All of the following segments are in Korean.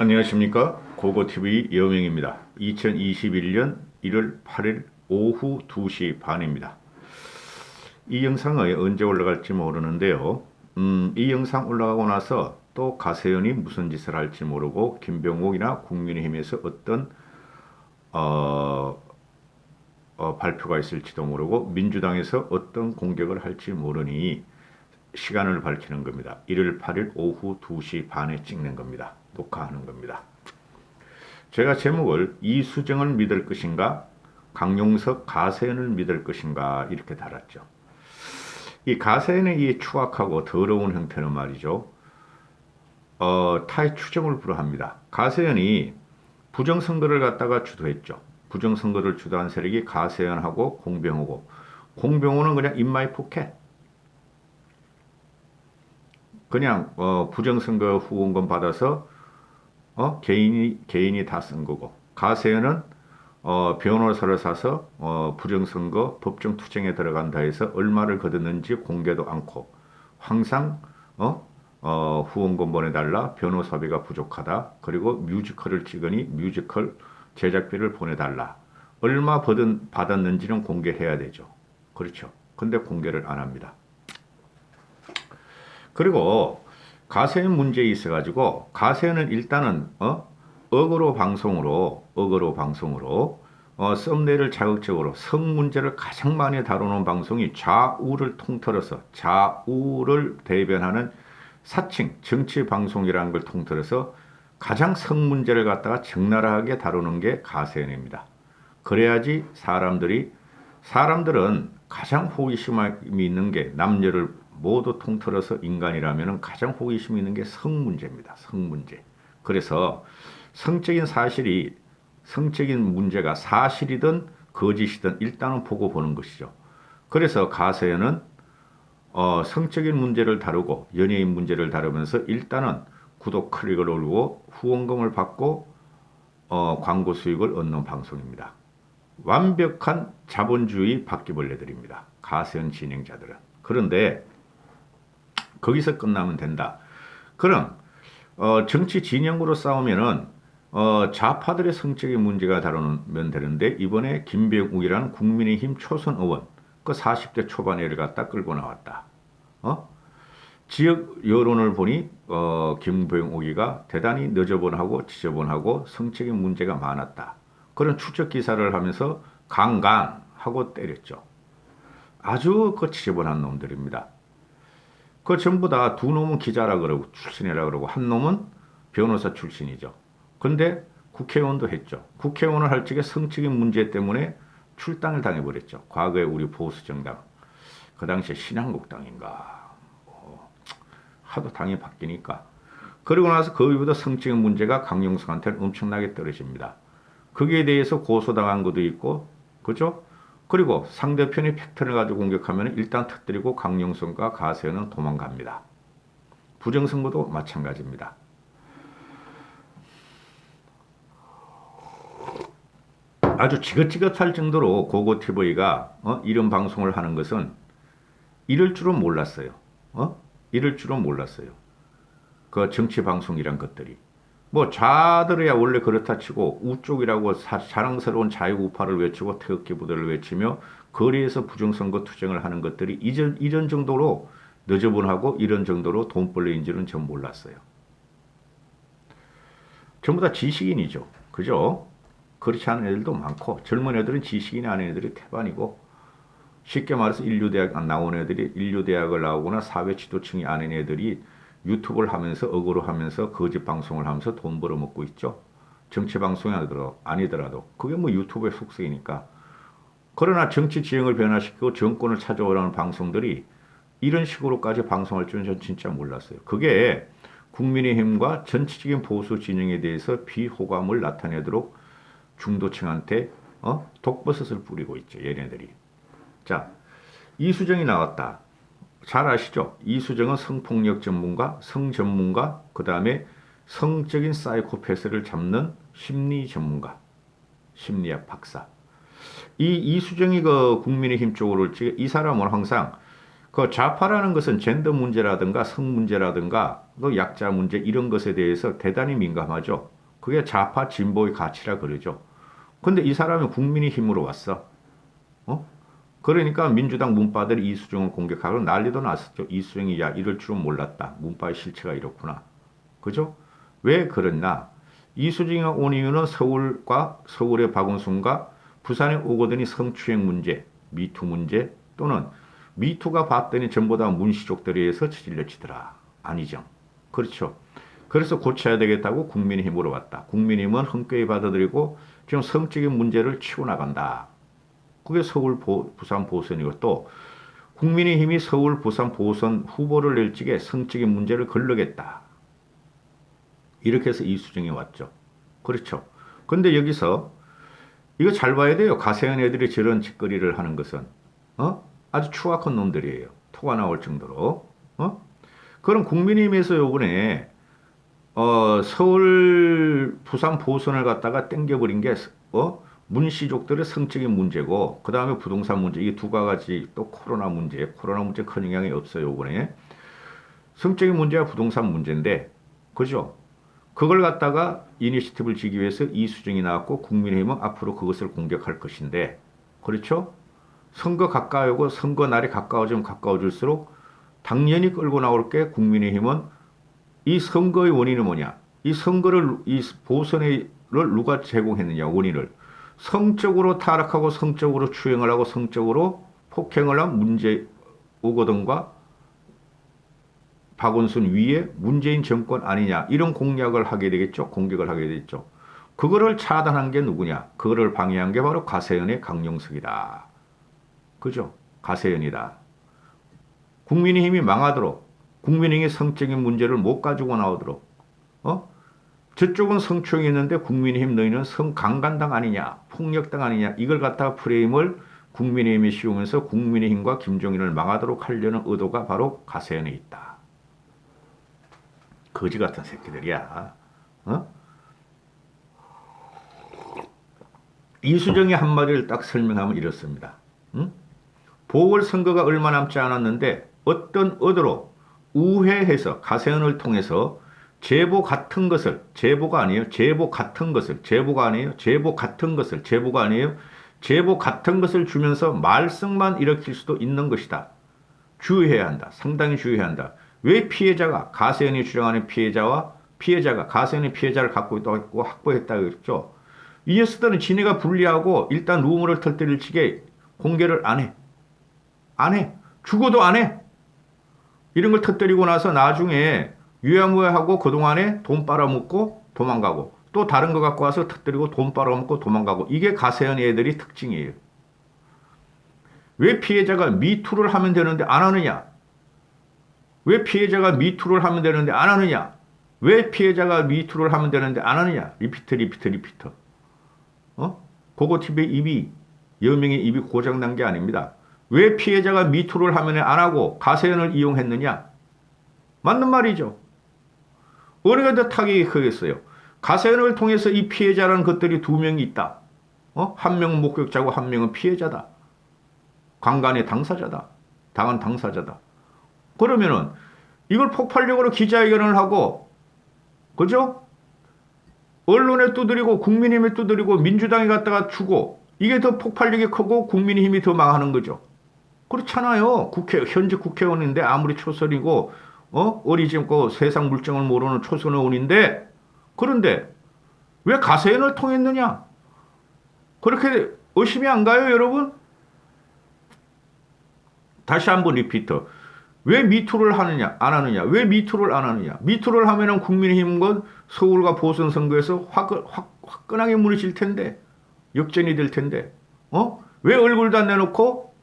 안녕하십니까? 고고TV 여명입니다. 2021년 1월 8일 오후 2시 반입니다. 이 영상이 언제 올라갈지 모르는데요. 이 영상 올라가고 나서 또 가세연이 무슨 짓을 할지 모르고 김병옥이나 국민의힘에서 어떤 어, 발표가 있을지도 모르고 민주당에서 어떤 공격을 할지 모르니 시간을 밝히는 겁니다. 1월 8일 오후 2시 반에 찍는 겁니다. 녹화하는 겁니다. 제가 제목을 이수정을 믿을 것인가 강용석 가세연을 믿을 것인가 이렇게 달았죠. 이 가세연의 이 추악하고 더러운 형태는 말이죠. 타의 추정을 불허합니다. 가세연이 부정선거를 갖다가 주도했죠. 부정선거를 주도한 세력이 가세연하고 공병호고, 공병호는 그냥 인마이 포켓, 그냥 부정선거 후원금 받아서 개인이 다 쓴 거고, 가세연은 변호사를 사서 부정선거 법정 투쟁에 들어간다 해서 얼마를 거뒀는지 공개도 않고, 항상 후원금 보내달라, 변호사비가 부족하다, 그리고 뮤지컬을 찍으니 뮤지컬 제작비를 보내달라, 얼마 받았는지는 공개해야 되죠. 그렇죠. 근데 공개를 안 합니다. 그리고 가세연 문제에 있어가지고, 가세연은 일단은 어그로 방송으로 썸네일을 자극적으로 성 문제를 가장 많이 다루는 방송이 좌우를 통틀어서, 좌우를 대변하는 사칭 정치 방송이라는 걸 통틀어서 가장 성 문제를 갖다가 적나라하게 다루는 게 가세연입니다. 그래야지 사람들은 가장 호기심이 있는 게, 남녀를 모두 통틀어서 인간이라면 가장 호기심이 있는 게 성 문제입니다. 성 문제. 그래서 성적인 문제가 사실이든 거짓이든 일단은 보고 보는 것이죠. 그래서 가세연은 성적인 문제를 다루고 연예인 문제를 다루면서 일단은 구독 클릭을 올리고 후원금을 받고 광고 수익을 얻는 방송입니다. 완벽한 자본주의 바퀴벌레들입니다. 가세연 진행자들은. 그런데 거기서 끝나면 된다. 그럼 정치 진영으로 싸우면은 좌파들의 성적인 문제가 다루면 되는데, 이번에 김병욱이라는 국민의힘 초선 의원, 그 40대 초반에를 갖다 끌고 나왔다. 지역 여론을 보니 김병욱이가 대단히 너저분하고 지저분하고 성적인 문제가 많았다, 그런 추적 기사를 하면서 강간 하고 때렸죠. 아주 그 지저분한 놈들입니다. 그 전부 다 두 놈은 기자라 그러고 출신이라 그러고 한 놈은 변호사 출신이죠. 근데 국회의원도 했죠. 국회의원을 할 적에 성적인 문제 때문에 출당을 당해버렸죠. 과거에 우리 보수정당, 그 당시에 신한국당인가, 하도 당이 바뀌니까. 그러고 나서 거기보다 성적인 문제가 강용석한테는 엄청나게 떨어집니다. 거기에 대해서 고소당한 것도 있고, 그죠? 그리고 상대편이 팩트를 가지고 공격하면 일단 터뜨리고 강용석과 가세연은 도망갑니다. 부정선거도 마찬가지입니다. 아주 지긋지긋할 정도로 고고TV가 이런 방송을 하는 것은 이럴 줄은 몰랐어요. 이럴 줄은 몰랐어요. 그 정치 방송이란 것들이. 뭐 좌들이야 원래 그렇다 치고 우쪽이라고 자랑스러운 자유우파를 외치고 태극기 부대를 외치며 거리에서 부정선거 투쟁을 하는 것들이 이런 정도로 너저분하고 이런 정도로 돈벌레인지는 전 몰랐어요. 전부 다 지식인이죠. 그죠? 그렇지 않은 애들도 많고, 젊은 애들은 지식인이 아닌 애들이 태반이고, 쉽게 말해서 인류대학 나온 애들이, 인류대학을 나오거나 사회지도층이 아닌 애들이 유튜브를 하면서 억울로 하면서 거짓 방송을 하면서 돈 벌어먹고 있죠. 정치 방송이 아니더라도 그게 뭐 유튜브의 속성이니까. 그러나 정치 지형을 변화시키고 정권을 찾아오라는 방송들이 이런 식으로까지 방송할 줄은 전 진짜 몰랐어요. 그게 국민의힘과 전체적인 보수 진영에 대해서 비호감을 나타내도록 중도층한테 독버섯을 뿌리고 있죠, 얘네들이. 자, 이수정이 나왔다. 잘 아시죠? 이수정은 성폭력 전문가, 성 전문가, 그 다음에 성적인 사이코패스를 잡는 심리 전문가, 심리학 박사. 이 이수정이 그 국민의힘 쪽으로 이 사람은 항상 그 좌파라는 것은 젠더 문제라든가 성 문제라든가 또 약자 문제 이런 것에 대해서 대단히 민감하죠. 그게 좌파 진보의 가치라 그러죠. 근데 이 사람이 국민의힘으로 왔어. 어? 그러니까 민주당 문파들이 이수정을 공격하고 난리도 났었죠. 이수정이 야 이럴 줄은 몰랐다. 문파의 실체가 이렇구나. 그죠? 왜 그랬나? 이수정이가 온 이유는 서울의 박원순과 부산에 오거든이 성추행 문제, 미투 문제 또는 미투가 봤더니 전부 다 문시족들에 의해서 저질러지더라. 아니죠. 그렇죠. 그래서 고쳐야 되겠다고 국민의힘으로 왔다. 국민의힘은 흔쾌히 받아들이고 지금 성적인 문제를 치고 나간다. 그게 부산 보선이고 또 국민의힘이 서울, 부산 보선 후보를 낼 적에 성적인 문제를 걸러겠다. 이렇게 해서 이수정이 왔죠. 그렇죠. 근데 여기서 이거 잘 봐야 돼요. 가세현 애들이 저런 짓거리를 하는 것은 아주 추악한 놈들이에요. 토가 나올 정도로. 그럼 국민의힘에서 요번에 서울, 부산 보선을 갖다가 땡겨버린 게 문시족들의 성적인 문제고 그 다음에 부동산 문제 이 두 가지 또 코로나 문제 큰 영향이 없어요. 요번에 성적인 문제와 부동산 문제인데 그죠? 그걸 갖다가 이니시티브를 지기 위해서 이수정이 나왔고 국민의힘은 앞으로 그것을 공격할 것인데 그렇죠? 선거 가까이 오고 선거 날이 가까워지면 가까워질수록 당연히 끌고 나올 게 국민의힘은 이 선거의 원인은 뭐냐? 이 선거를 이 보선을 누가 제공했느냐 원인을 성적으로 타락하고 성적으로 추행을 하고 성적으로 폭행을 한 오거돈과 박원순 위에 문재인 정권 아니냐 이런 공략을 하게 되겠죠. 공격을 하게 되겠죠. 그거를 차단한 게 누구냐? 그거를 방해한 게 바로 가세현의 강용석이다. 그죠? 가세현이다. 국민의힘이 망하도록 국민의힘이 성적인 문제를 못 가지고 나오도록 저쪽은 성추행이 있는데 국민의힘 너희는 성강간당 아니냐 폭력당 아니냐 이걸 갖다가 프레임을 국민의힘이 씌우면서 국민의힘과 김종인을 망하도록 하려는 의도가 바로 가세현에 있다. 거지 같은 새끼들이야. 이수정의 한마디를 딱 설명하면 이렇습니다. 보궐선거가 얼마 남지 않았는데 어떤 의도로 우회해서 가세현을 통해서 제보 같은 것을 제보가 아니에요. 제보 같은 것을 제보가 아니에요. 제보 같은 것을 제보가 아니에요. 제보 같은 것을 주면서 말썽만 일으킬 수도 있는 것이다. 주의해야 한다. 상당히 주의해야 한다. 왜 피해자가 가세현이 주장하는 피해자가 가세현의 피해자를 갖고 있다고 확보했다고 했죠. 이 녀석들은 지네가 불리하고 일단 루머를 터뜨릴지게 공개를 안 해. 안 해. 죽어도 안 해. 이런 걸 터뜨리고 나서 나중에 유야무야하고 그동안에 돈 빨아먹고 도망가고 또 다른 거 갖고 와서 터뜨리고 돈 빨아먹고 도망가고 이게 가세현 애들이 특징이에요. 왜 피해자가 미투를 하면 되는데 안 하느냐? 왜 피해자가 미투를 하면 되는데 안 하느냐? 왜 피해자가 미투를 하면 되는데 안 하느냐? 리피트. 고고TV의 입이 여명의 입이 고장난 게 아닙니다. 왜 피해자가 미투를 하면 안 하고 가세현을 이용했느냐? 맞는 말이죠. 어디가 더 타격이 크겠어요? 가세현을 통해서 이 피해자라는 것들이 두 명이 있다. 한 명은 목격자고 한 명은 피해자다. 강간의 당사자다. 당한 당사자다. 그러면은 이걸 폭발력으로 기자회견을 하고 그죠? 언론에 두드리고 국민의힘에 두드리고 민주당이 갖다가 주고 이게 더 폭발력이 크고 국민의힘이 더 망하는 거죠. 그렇잖아요. 현재 국회의원인데 아무리 초선이고 어리짐고 세상 물정을 모르는 초선 의원인데 그런데 왜 가세현을 통했느냐? 그렇게 의심이 안 가요, 여러분? 다시 한번 리피트. 왜 미투를 하느냐, 안 하느냐? 왜 미투를 안 하느냐? 미투를 하면은 국민의힘은 서울과 보선 선거에서 화끈하게 무너질 텐데, 역전이 될 텐데, 왜 얼굴도 안 내놓고,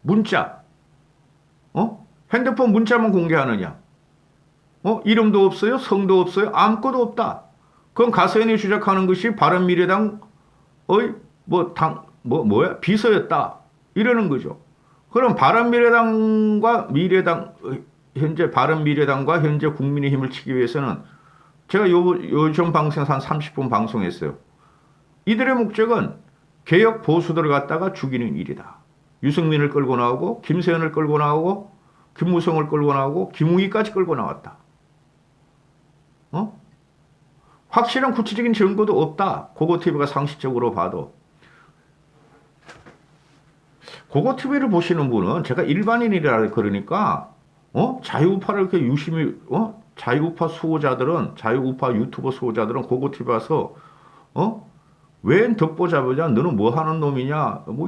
문자, 핸드폰 문자만 공개하느냐? 이름도 없어요, 성도 없어요, 아무것도 없다. 그건 가세현이 주장하는 것이 바른미래당, 비서였다. 이러는 거죠. 그럼 바른미래당과 현재 국민의힘을 치기 위해서는 제가 요즘 방송에서 한 30분 방송했어요. 이들의 목적은 개혁 보수들을 갖다가 죽이는 일이다. 유승민을 끌고 나오고 김세현을 끌고 나오고 김무성을 끌고 나오고 김웅희까지 끌고 나왔다. 확실한 구체적인 증거도 없다. 고고TV가 상식적으로 봐도. 고고TV를 보시는 분은 제가 일반인이라 그러니까 자유우파를 이렇게 유심히 자유우파 수호자들은 자유우파 유튜버 수호자들은 고고TV 와서 웬 덕보잡으냐 너는 뭐 하는 놈이냐 뭐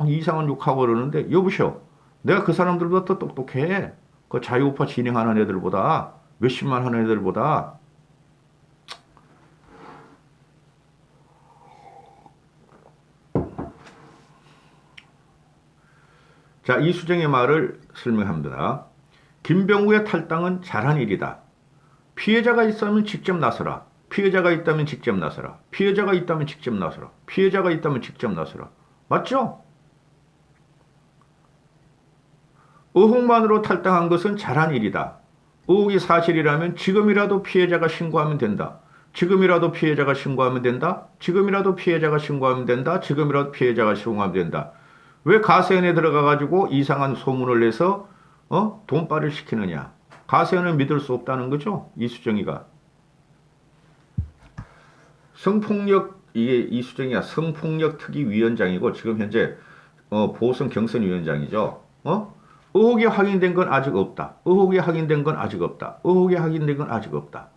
이상한 욕하고 그러는데 여보시오 내가 그 사람들보다 더 똑똑해. 그 자유우파 진행하는 애들보다 몇십만 하는 애들보다. 자, 이수정의 말을 설명합니다. 김병우의 탈당은 잘한 일이다. 피해자가 있으면 직접 나서라. 피해자가 있다면 직접 나서라. 피해자가 있다면 직접 나서라. 피해자가 있다면 직접 나서라. 맞죠? 의혹만으로 탈당한 것은 잘한 일이다. 의혹이 사실이라면 지금이라도 피해자가 신고하면 된다. 지금이라도 피해자가 신고하면 된다. 지금이라도 피해자가 신고하면 된다. 지금이라도 피해자가 신고하면 된다. 왜 가세연에 들어가가지고 이상한 소문을 내서 돈빨을 시키느냐. 가세연을 믿을 수 없다는 거죠. 이수정이가. 성폭력, 이게 이수정이가 성폭력 특위위원장이고 지금 현재 보선 경선위원장이죠. 의혹이 확인된 건 아직 없다. 의혹이 확인된 건 아직 없다. 의혹이 확인된 건 아직 없다.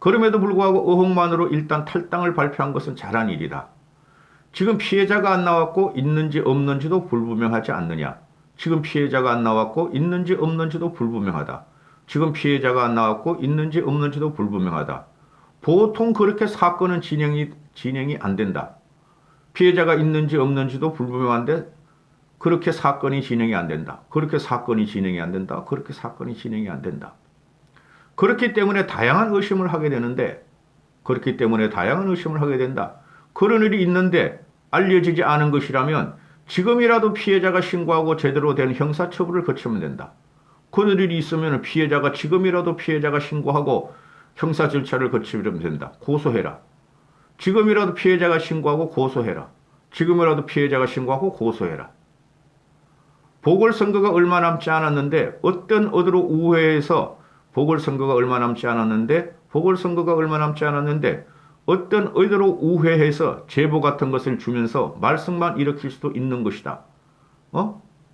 그럼에도 불구하고 의혹만으로 일단 탈당을 발표한 것은 잘한 일이다. 지금 피해자가 안 나왔고 있는지 없는지도 불분명하지 않느냐. 지금 피해자가 안 나왔고 있는지 없는지도 불분명하다. 지금 피해자가 안 나왔고 있는지 없는지도 불분명하다. 보통 그렇게 사건은 진행이 안 된다. 피해자가 있는지 없는지도 불분명한데 그렇게 사건이 진행이 안 된다. 그렇게 사건이 진행이 안 된다. 그렇게 사건이 진행이 안 된다. 그렇기 때문에 다양한 의심을 하게 되는데 그렇기 때문에 다양한 의심을 하게 된다. 그런 일이 있는데 알려지지 않은 것이라면 지금이라도 피해자가 신고하고 제대로 된 형사처벌을 거치면 된다. 그런 일이 있으면 피해자가 지금이라도 피해자가 신고하고 형사 절차를 거치면 된다. 고소해라. 지금이라도 피해자가 신고하고 고소해라. 지금이라도 피해자가 신고하고 고소해라. 보궐선거가 얼마 남지 않았는데 어떤 어디로 우회해서 보궐선거가 얼마 남지 않았는데 어떤 어디로 우회해서 제보 같은 것을 주면서 말썽만 일으킬 수도 있는 것이다.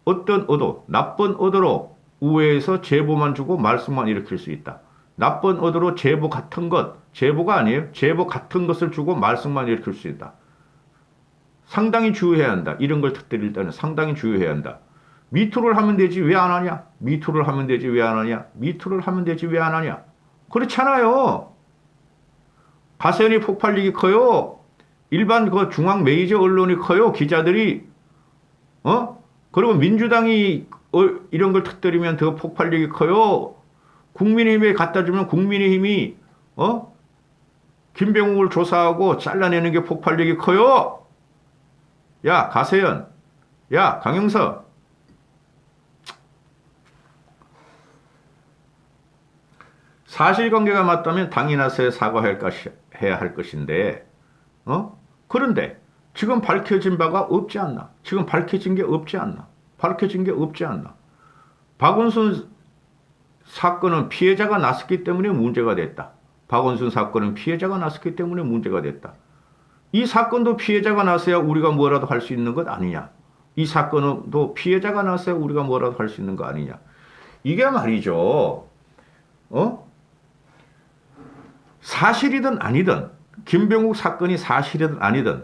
어떤 의도, 나쁜 의도로 우회해서 제보만 주고 말썽만 일으킬 수 있다. 나쁜 의도로 제보 같은 것, 제보가 아니에요. 제보 같은 것을 주고 말썽만 일으킬 수 있다. 상당히 주의해야 한다. 이런 걸 터뜨릴 때는 상당히 주의해야 한다. 미투를 하면 되지 왜 안 하냐? 미투를 하면 되지 왜 안 하냐? 미투를 하면 되지 왜 안 하냐? 그렇잖아요. 가세연이 폭발력이 커요. 일반 그 중앙 메이저 언론이 커요. 기자들이. 그리고 민주당이 이런 걸 터뜨리면 더 폭발력이 커요. 국민의힘에 갖다 주면 국민의힘이 김병욱을 조사하고 잘라내는 게 폭발력이 커요. 야 가세연, 야 강영석. 사실관계가 맞다면 당이 나서야 사과해야 할 것인데, 그런데 지금 밝혀진 바가 없지 않나? 지금 밝혀진 게 없지 않나? 박원순 사건은 피해자가 났었기 때문에 문제가 됐다. 박원순 사건은 피해자가 났었기 때문에 문제가 됐다. 이 사건도 피해자가 나서야 우리가 뭐라도 할 수 있는 것 아니냐? 이 사건도 피해자가 나서야 우리가 뭐라도 할 수 있는 거 아니냐? 이게 말이죠. 사실이든 아니든 김병욱 사건이 사실이든 아니든